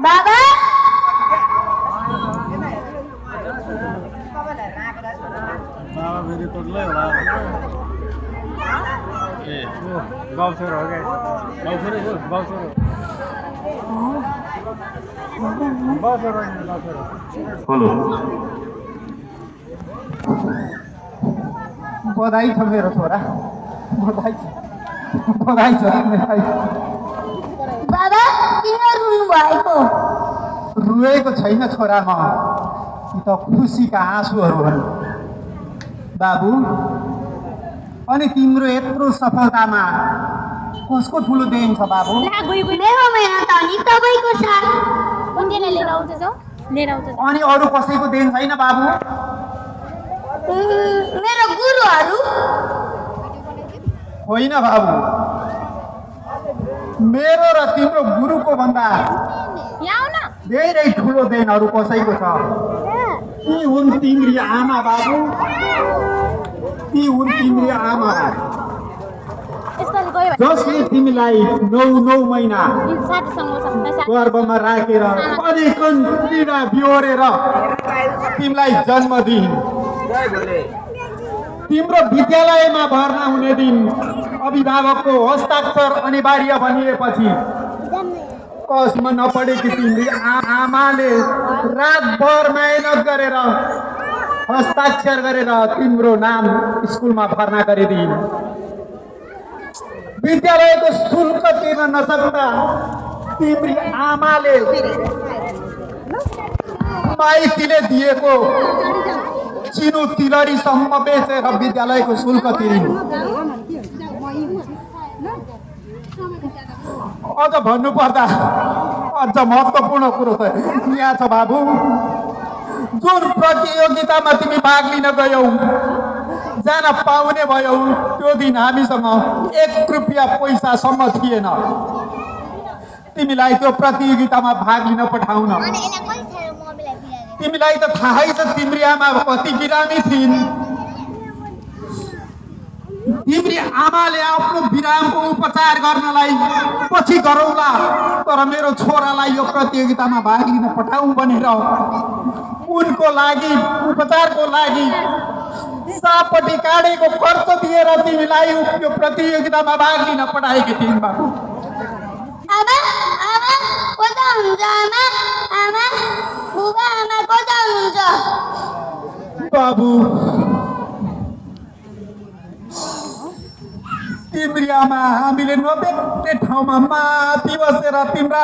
बाबा बाबा फेरि कोटलै होला ए गाउँ छोरो हो क्या गाउँ छोरो हेलो बधाई छ मेरो छोरा बधाई छ बाबा किन रुनु भएको रुएको छैन छोरा म यी त खुसीका आँसुहरू हुन् बाबु अनि तिम्रो यत्रो सफलतामा कसको ठुलो देन छ बाबु मेरो मेहनत अनि तपाईँको साथ लिएर आउँदैछ अनि अरू कसैको देन छैन बाबु मेरो गुरुहरू होइन बाबु मेरो र तिम्रो गुरुको भन्दा धेरै ठुलो देनहरू कसैको छ ती हुन् तिम्री आमा बाबु ती हुन् तिम्री आमा जसले तिमीलाई 9 महिना गर्भमा राखेर अनेकन पीडा बिहोरेर तिमीलाई जन्म दिइन् तिम्रो विद्यालयमा भर्ना हुने दिन अभिभावकको हस्ताक्षर अनिवार्य भनिएपछि कसमा नपढेकी तिम्री आमाले रातभर मेहनत गरेर हस्ताक्षर गरेर तिम्रो नाम स्कुलमा भर्ना गरिदिइन् विद्यालयको शुल्क तिर्न नसक्दा तिम्री आमाले माइतीले दिएको चिनो तिलरीसम्म बेचेर विद्यालयको शुल्क तिरिन् अझ भन्नुपर्दा अझ महत्त्वपूर्ण कुरो त यहाँ छ बाबु जुन प्रतियोगितामा तिमी भाग लिन गयौ जान पाउने भयौ त्यो दिन हामीसँग 1 रुपियाँ पैसासम्म थिएन तिमीलाई त्यो प्रतियोगितामा भाग लिन पठाउन तिमीलाई त थाहै छ तिम्री आमा कति बिरामी थिइन् तिम्री आमाले आफ्नो बिरामको उपचार गर्नलाई पछि गरौँला तर मेरो छोरालाई यो प्रतियोगितामा भाग लिन पठाउँ भनेर उनको लागि उपचारको लागि सापट्टि काटेको खर्च दिएर तिमीलाई यो प्रतियोगितामा भाग लिन पठाएकी थिइन् बाबु आमा कता हुनुहुन्छ आमा बुबा आमा कता हुनुहुन्छ बाबु तिम्री आमा हामीले नदेख्ने ठाउँमा माथि बसेर तिम्रा